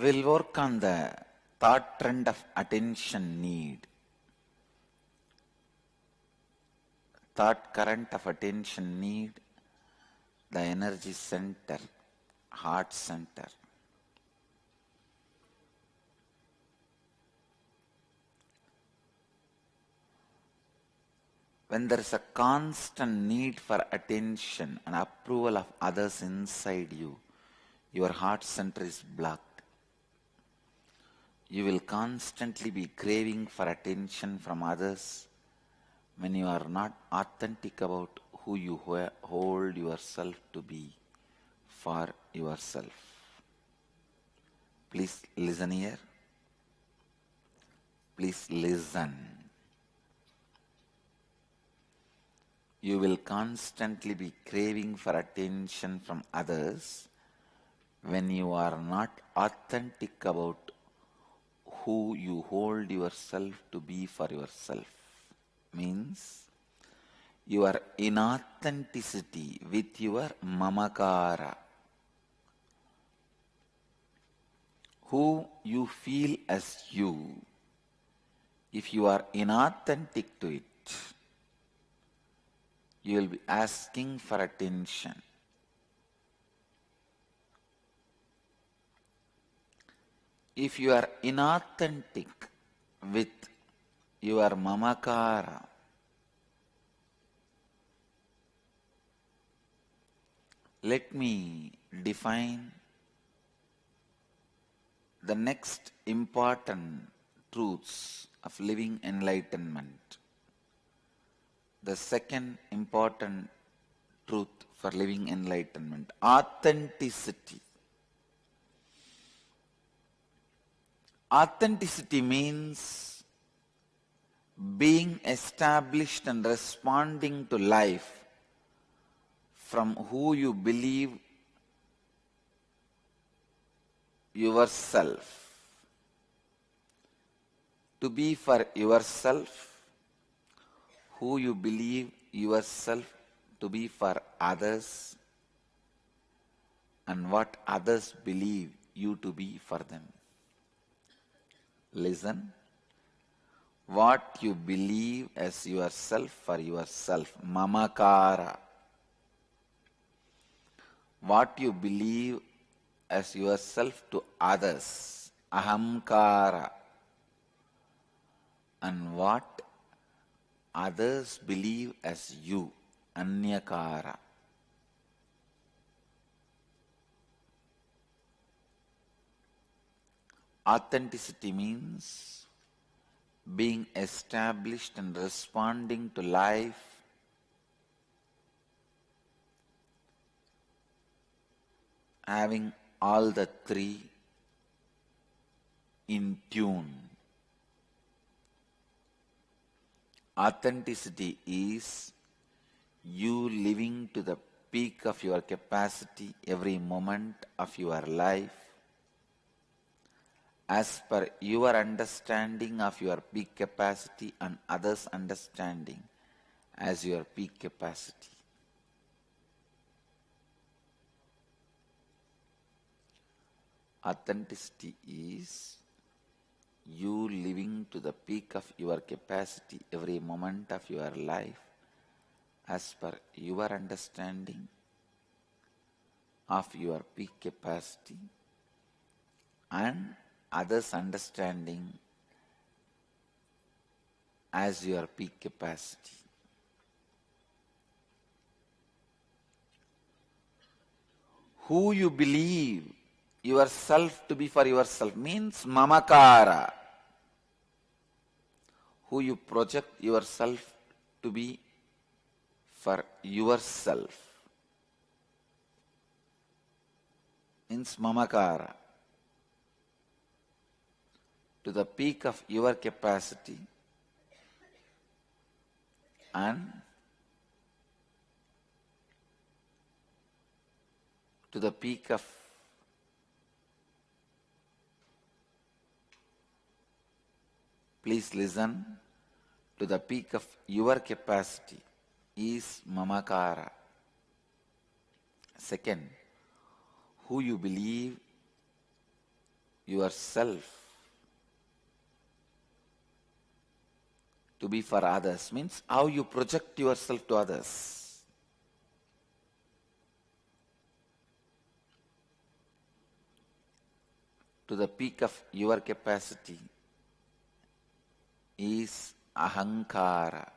We'll work on the third trend of attention need. Third current of attention need, the energy center, heart center. When there is a constant need for attention and approval of others inside you, your heart center is blocked. You will constantly be craving for attention from others when you are not authentic about who you hold yourself to be for yourself. Please listen here. Please listen. You will constantly be craving for attention from others when you are not authentic about who you hold yourself to be for yourself. Means your inauthenticity with your mamakara, who you feel as you. If you are inauthentic to it, you will be asking for attention. If you are inauthentic with your mamakara, let me define the next important truths of living enlightenment. The second important truth for living enlightenment, authenticity. Authenticity means being established and responding to life from who you believe yourself. To be for yourself, who you believe yourself to be for others, and what others believe you to be for them. Listen. What you believe as yourself for yourself, mamakara. What you believe as yourself to others, ahamkara. And what others believe as you, anyakara. Authenticity means being established and responding to life having all the three in tune. Authenticity is you living to the peak of your capacity every moment of your life as per your understanding of your peak capacity and others' understanding as your peak capacity. Authenticity is you living to the peak of your capacity every moment of your life as per your understanding of your peak capacity and others' understanding as your peak capacity. Who you believe yourself to be for yourself means mamakara. Who you project yourself to be for yourself means mamakara. To the peak of your capacity and to the peak of please listen, to the peak of your capacity is mamakara. Second, who you believe yourself to be for others means how you project yourself to others. To the peak of your capacity is ahankara,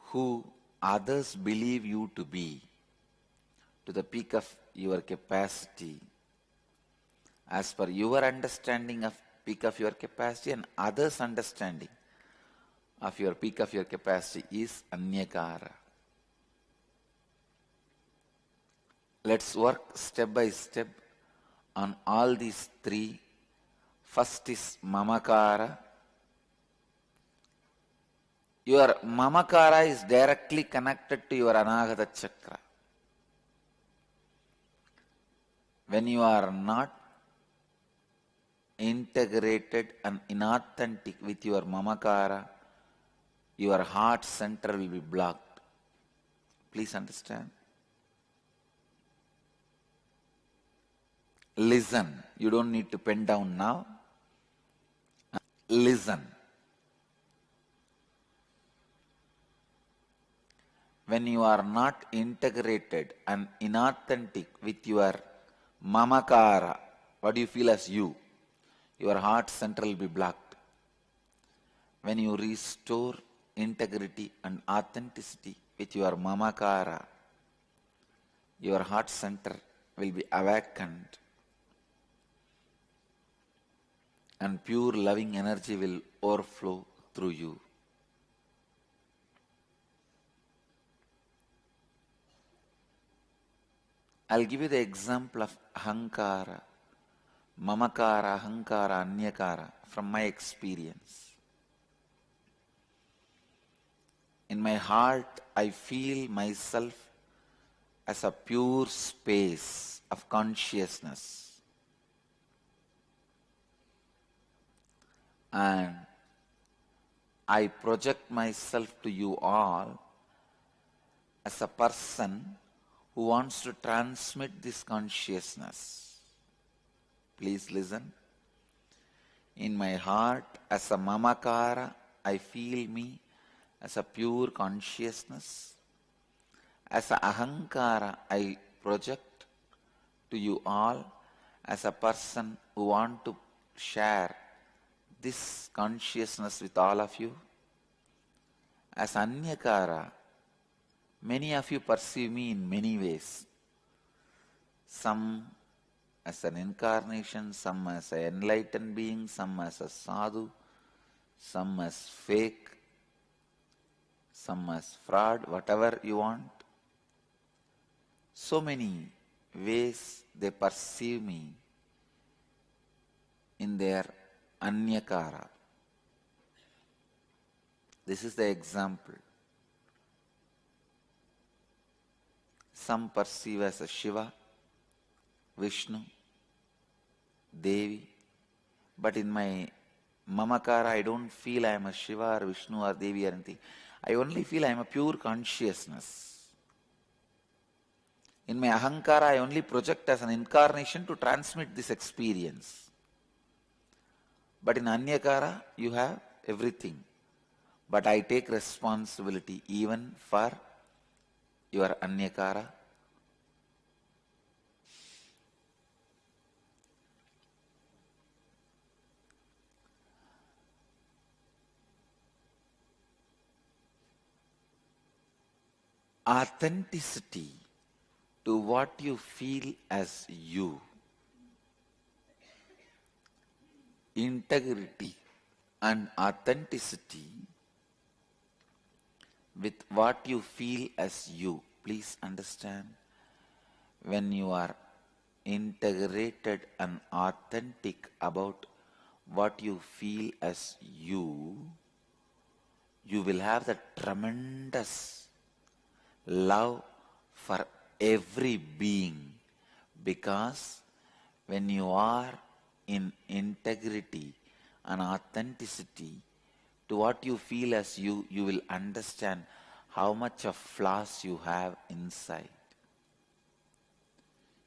who others believe you to be. To the peak of your capacity, as per your understanding of peak of your capacity and others' understanding of your peak of your capacity is anyakara. Let's work step by step on all these three. First is mamakara. Your mamakara is directly connected to your anahata chakra. When you are not integrated and inauthentic with your mamakara, your heart center will be blocked. Please understand. Listen. You don't need to pen down now. Listen. When you are not integrated and inauthentic with your mamakara, what do you feel as you? Your heart center will be blocked. When you restore integrity and authenticity with your mamakara, your heart center will be awakened and pure loving energy will overflow through you. I'll give you the example of ahankara, mamakara, ahankara, anyakara from my experience. In my heart, I feel myself as a pure space of consciousness. And I project myself to you all as a person who wants to transmit this consciousness. Please listen. In my heart, as a mamakara, I feel me as a pure consciousness. As a ahankara, I project to you all as a person who want to share this consciousness with all of you. As anyakara, many of you perceive me in many ways. Some as an incarnation, some as an enlightened being, some as a sadhu, some as fake, some as fraud, whatever you want. So many ways they perceive me in their anyakara. This is the example. Some perceive as a Shiva, Vishnu, Devi, but in my mamakara I don't feel I am a Shiva or Vishnu or Devi or anything. I only feel I am a pure consciousness. In my ahankara I only project as an incarnation to transmit this experience. But in anyakara you have everything. But I take responsibility even for your anyakara. Authenticity to what you feel as you. Integrity and authenticity with what you feel as you. Please understand, when you are integrated and authentic about what you feel as you will have the tremendous love for every being, because when you are in integrity and authenticity to what you feel as you will understand how much of flaws you have inside.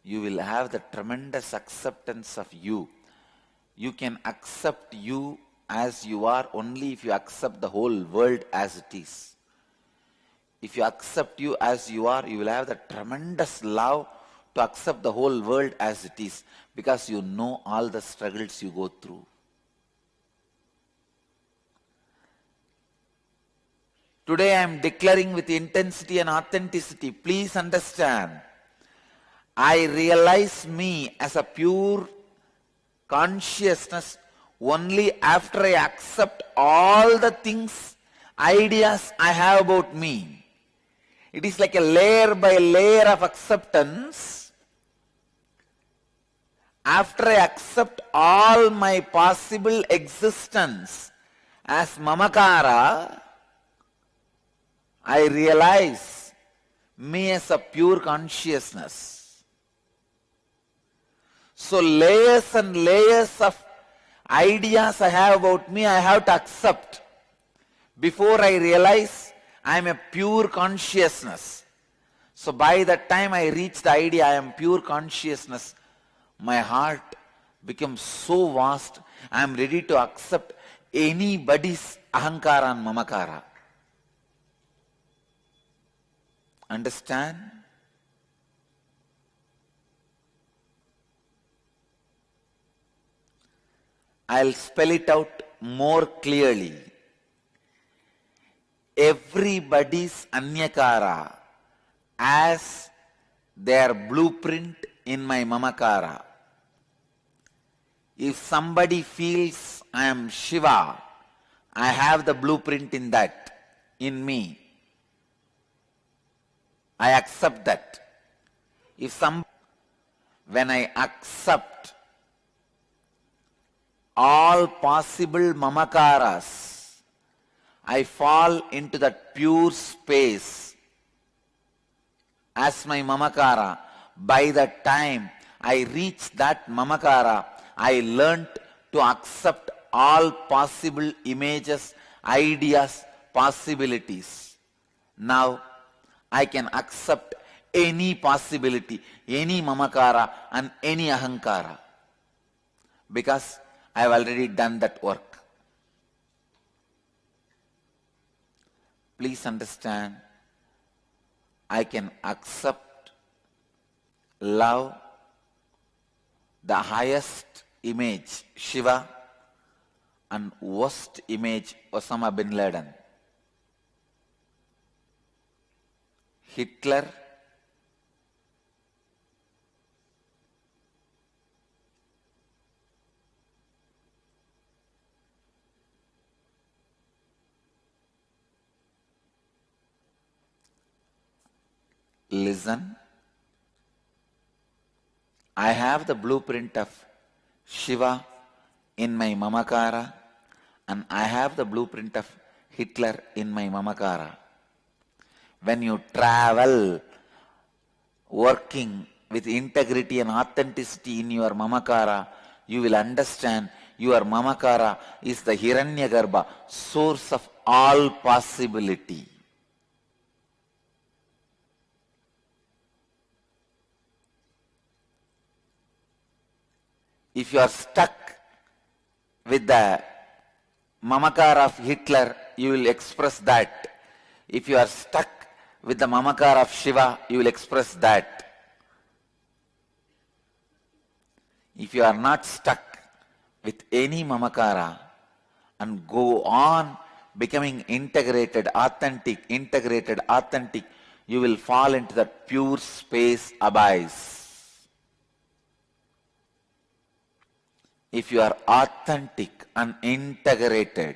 you will have the tremendous acceptance of you. You can accept you as you are only if you accept the whole world as it is. If you accept you as you are, you will have the tremendous love to accept the whole world as it is, because you know all the struggles you go through. Today I am declaring with intensity and authenticity, please understand, I realize me as a pure consciousness only after I accept all the things, ideas I have about me. It is like a layer by layer of acceptance. After I accept all my possible existence as mamakara, I realize me as a pure consciousness. So layers and layers of ideas I have about me, I have to accept before I realize I am a pure consciousness. So by the time I reach the idea I am pure consciousness, my heart becomes so vast, I am ready to accept anybody's ahankara and mamakara. Understand? I'll spell it out more clearly. Everybody's anyakara as their blueprint in my mamakara. If somebody feels I am Shiva, I have the blueprint in that, in me. I accept that. When I accept all possible mamakaras, I fall into that pure space as my mamakara. By the time I reach that mamakara, I learnt to accept all possible images, ideas, possibilities. Now I can accept any possibility, any mamakara and any ahankara, because I have already done that work. Please understand, I can accept, love the highest image, Shiva, and worst image, Osama bin Laden. Hitler, listen, I have the blueprint of Shiva in my mamakara, and I have the blueprint of Hitler in my mamakara. When you travel working with integrity and authenticity in your mamakara, you will understand your mamakara is the Hiranyagarbha, source of all possibility. If you are stuck with the mamakara of Hitler, you will express that. If you are stuck with the mamakara of Shiva, you will express that. If you are not stuck with any mamakara and go on becoming integrated, authentic, you will fall into that pure space abyss. If you are authentic and integrated,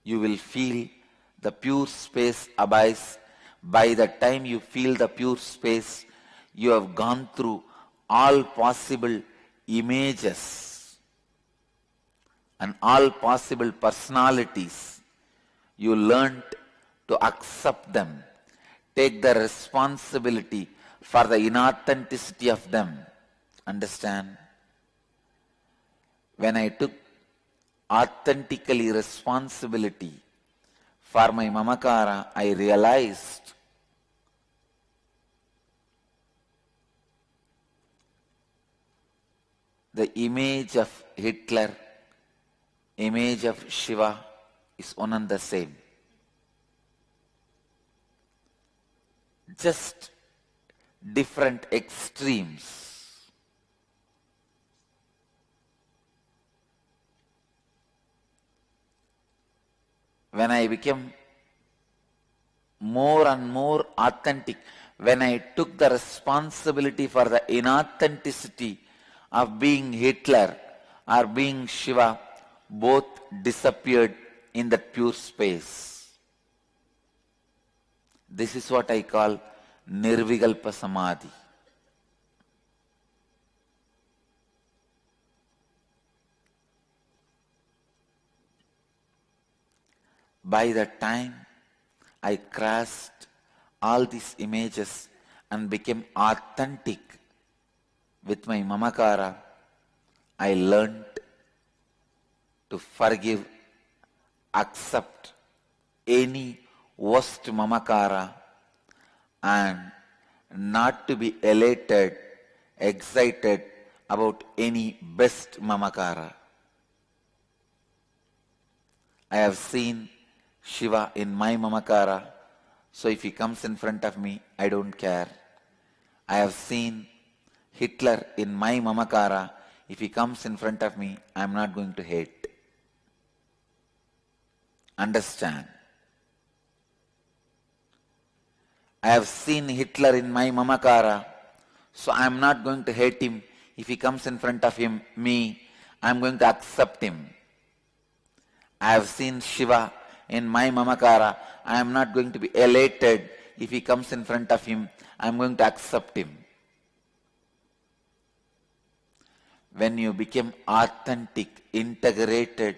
you will feel the pure space abyss. By the time you feel the pure space, you have gone through all possible images and all possible personalities. You learned to accept them, take the responsibility for the inauthenticity of them. Understand? When I took authentically responsibility for my mamakara, I realized The image of Hitler, image of Shiva is one and the same. Just different extremes. When I became more and more authentic, when I took the responsibility for the inauthenticity of being Hitler or being Shiva, both disappeared in that pure space. This is what I call Nirvikalpa Samadhi. By the time I crossed all these images and became authentic with my mamakara, I learned to forgive, accept any worst mamakara and not to be elated, excited about any best mamakara. I have seen Shiva in my mamakara, so if he comes in front of me, I don't care. I have seen Hitler in my mamakara. If he comes in front of me, I am not going to hate. Understand? I have seen Hitler in my mamakara, so I am not going to hate him. If he comes in front of me, I am going to accept him. I have seen Shiva in my mamakara. I am not going to be elated. If he comes in front of him, I am going to accept him. When you become authentic, integrated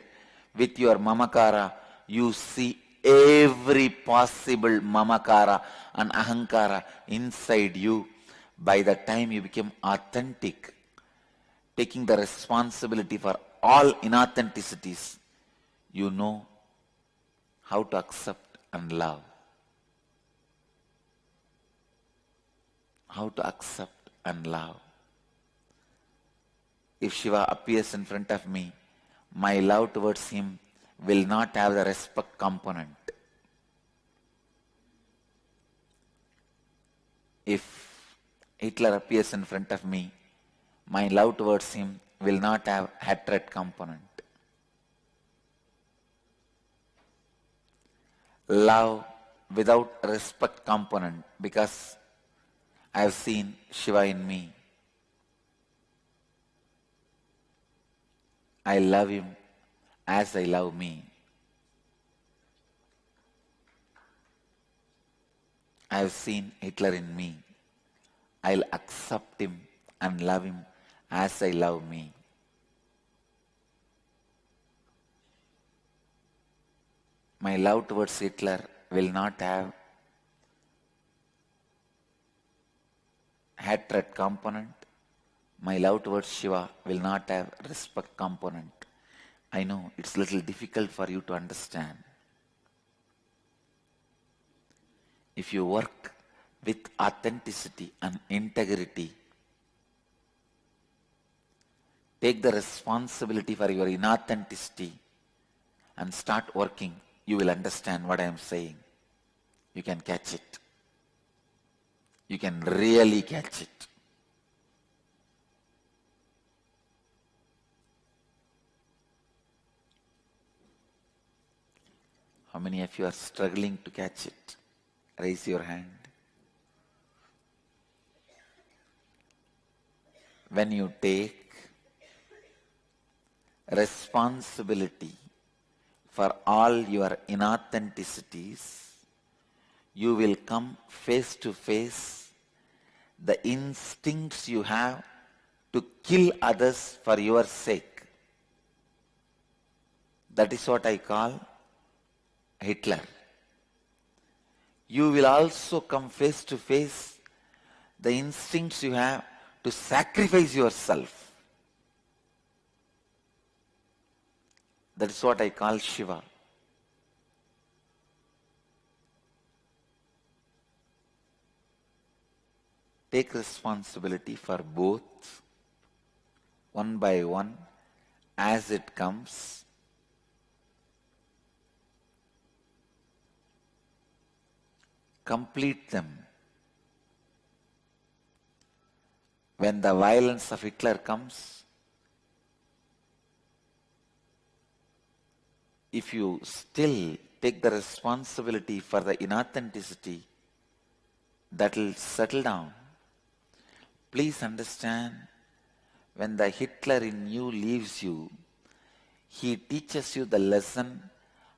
with your mamakara, you see every possible mamakara and ahankara inside you. By the time you become authentic, taking the responsibility for all inauthenticities, you know how to accept and love. How to accept and love. If Shiva appears in front of me, my love towards him will not have the respect component. If Hitler appears in front of me, my love towards him will not have hatred component. Love without respect component, because I have seen Shiva in me. I love him as I love me. I have seen Hitler in me. I'll accept him and love him as I love me. My love towards Hitler will not have hatred component. My love towards Shiva will not have respect component. I know it's a little difficult for you to understand. If you work with authenticity and integrity, take the responsibility for your inauthenticity and start working, you will understand what I am saying. You can catch it. You can really catch it. How many of you are struggling to catch it? Raise your hand. When you take responsibility for all your inauthenticities, you will come face to face the instincts you have to kill others for your sake. That is what I call Hitler. You will also come face to face the instincts you have to sacrifice yourself. That is what I call Shiva. Take responsibility for both. one by one as it comes. Complete them. When the violence of Hitler comes, if you still take the responsibility for the inauthenticity, that will settle down. Please understand, when the Hitler in you leaves you, he teaches you the lesson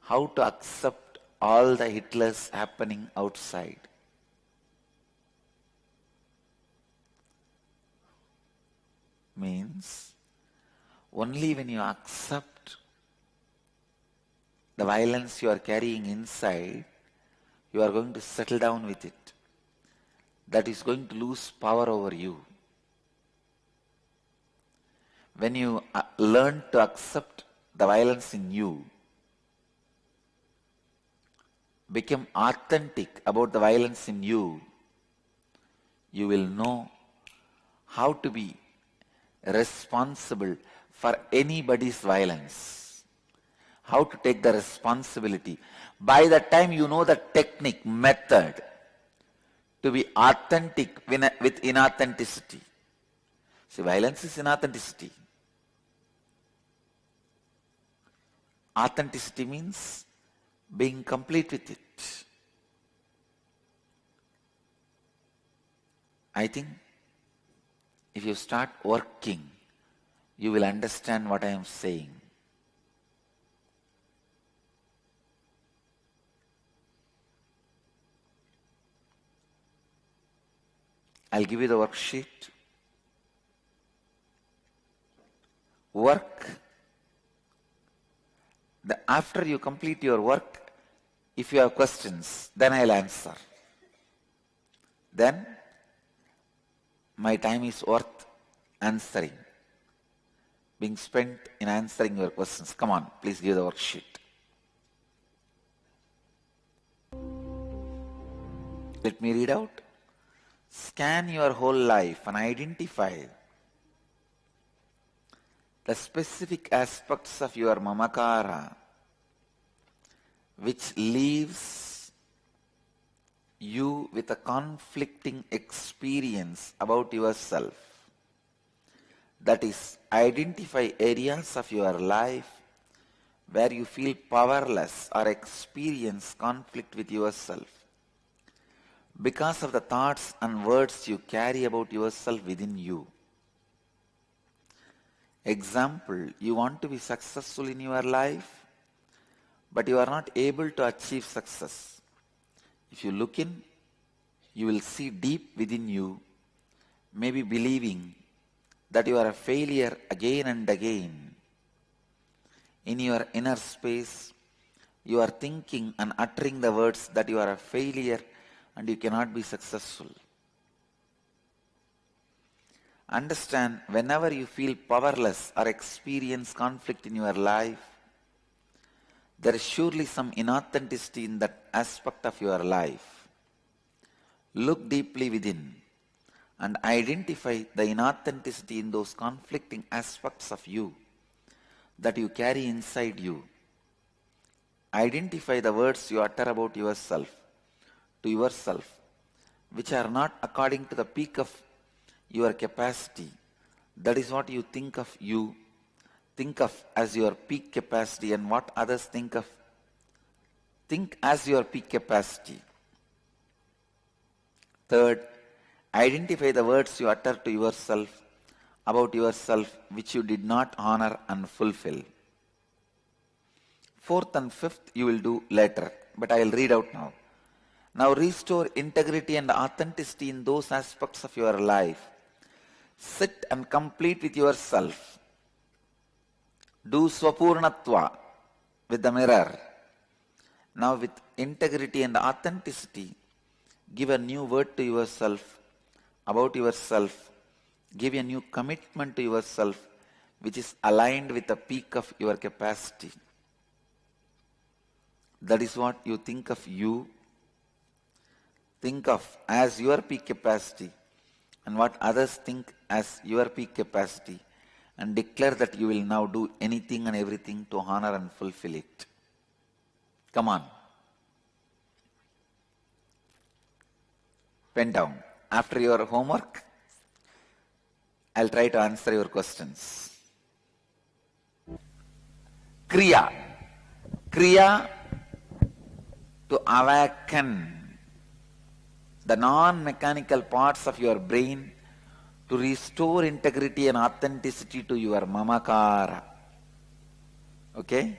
how to accept all the Hitlers happening outside. Means, only when you accept the violence you are carrying inside, you are going to settle down with it. That is going to lose power over you. When you learn to accept the violence in you, become authentic about the violence in you, you will know how to be responsible for anybody's violence, how to take the responsibility. By the time you know the technique, method to be authentic with inauthenticity. See, violence is inauthenticity. Authenticity means being complete with it. I think if you start working, you will understand what I am saying. I'll give you the worksheet. Work. After you complete your work, if you have questions, then I'll answer. Then my time is worth answering, being spent in answering your questions. Come on, please give the worksheet. Let me read out. Scan your whole life and identify the specific aspects of your mamakara which leaves you with a conflicting experience about yourself. That is, identify areas of your life where you feel powerless or experience conflict with yourself because of the thoughts and words you carry about yourself within you. Example, you want to be successful in your life, but you are not able to achieve success. If you look in, you will see deep within you, maybe believing that you are a failure again and again. In your inner space, you are thinking and uttering the words that you are a failure and you cannot be successful. Understand, whenever you feel powerless or experience conflict in your life, there is surely some inauthenticity in that aspect of your life. Look deeply within and identify the inauthenticity in those conflicting aspects of you that you carry inside you. Identify the words you utter about yourself, to yourself, which are not according to the peak of your capacity. That is what you think of as your peak capacity, and what others think as your peak capacity. Third, identify the words you utter to yourself about yourself which you did not honor and fulfill. Fourth and fifth you will do later, but I will read out now. Now restore integrity and authenticity in those aspects of your life. Sit and complete with yourself. Do swapurnatva with the mirror. Now with integrity and authenticity, give a new word to yourself, about yourself. Give a new commitment to yourself which is aligned with the peak of your capacity. That is what you think of you. Think of as your peak capacity and what others think as your peak capacity, and declare that you will now do anything and everything to honor and fulfill it. Come on. Pen down. After your homework, I'll try to answer your questions. Kriya. Kriya, to awaken the non-mechanical parts of your brain to restore integrity and authenticity to your mamakara. Okay?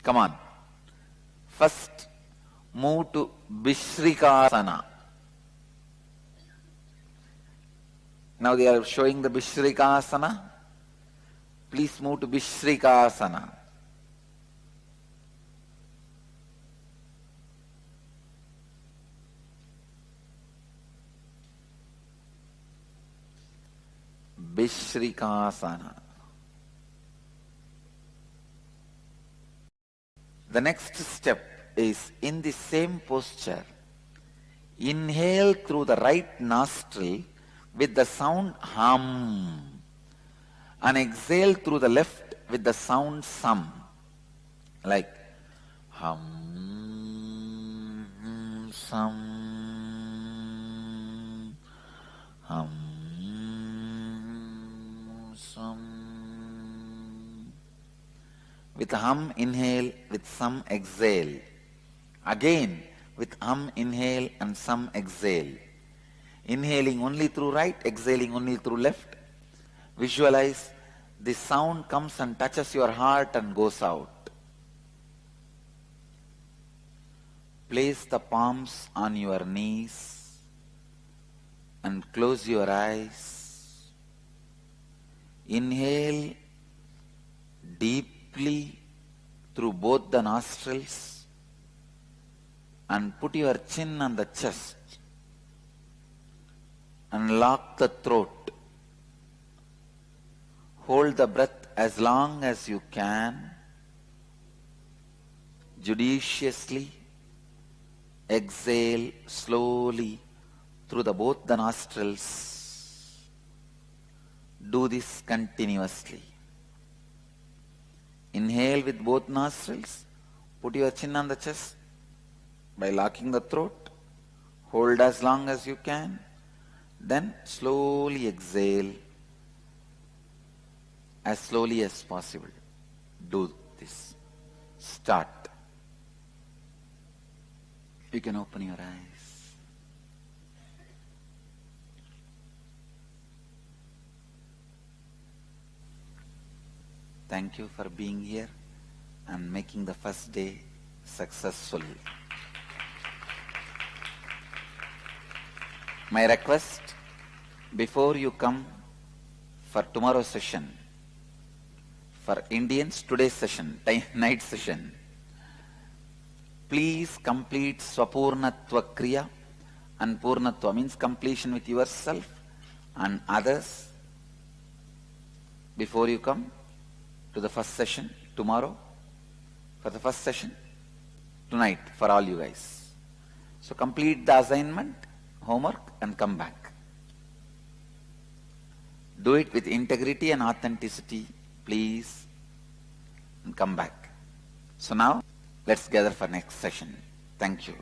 Come on. First, move to Vishrikasana. Now they are showing the Vishrikasana. Please move to Vishrikasana. Vishrikasana. The next step is in the same posture. Inhale through the right nostril with the sound hum, and exhale through the left with the sound sum, like hum, sum, hum, sum. With hum inhale, with sum exhale. Again with hum inhale and sum exhale. Inhaling only through right, exhaling only through left. Visualize the sound comes and touches your heart and goes out. Place the palms on your knees and close your eyes. Inhale deeply through both the nostrils and put your chin on the chest and lock the throat. Hold the breath as long as you can. Judiciously exhale slowly through both the nostrils. Do this continuously. Inhale with both nostrils. Put your chin on the chest by locking the throat. Hold as long as you can. Then slowly exhale as slowly as possible. Do this. Start. You can open your eyes. Thank you for being here and making the first day successful. My request, before you come for tomorrow's session, for Indians, today's session, night session, please complete Swapurnatva Kriya, and Purnatva means completion with yourself and others before you come to the first session tomorrow, for the first session tonight for all you guys. So complete the assignment, homework, and come back. Do it with integrity and authenticity, please, and come back. So now, let's gather for next session. Thank you.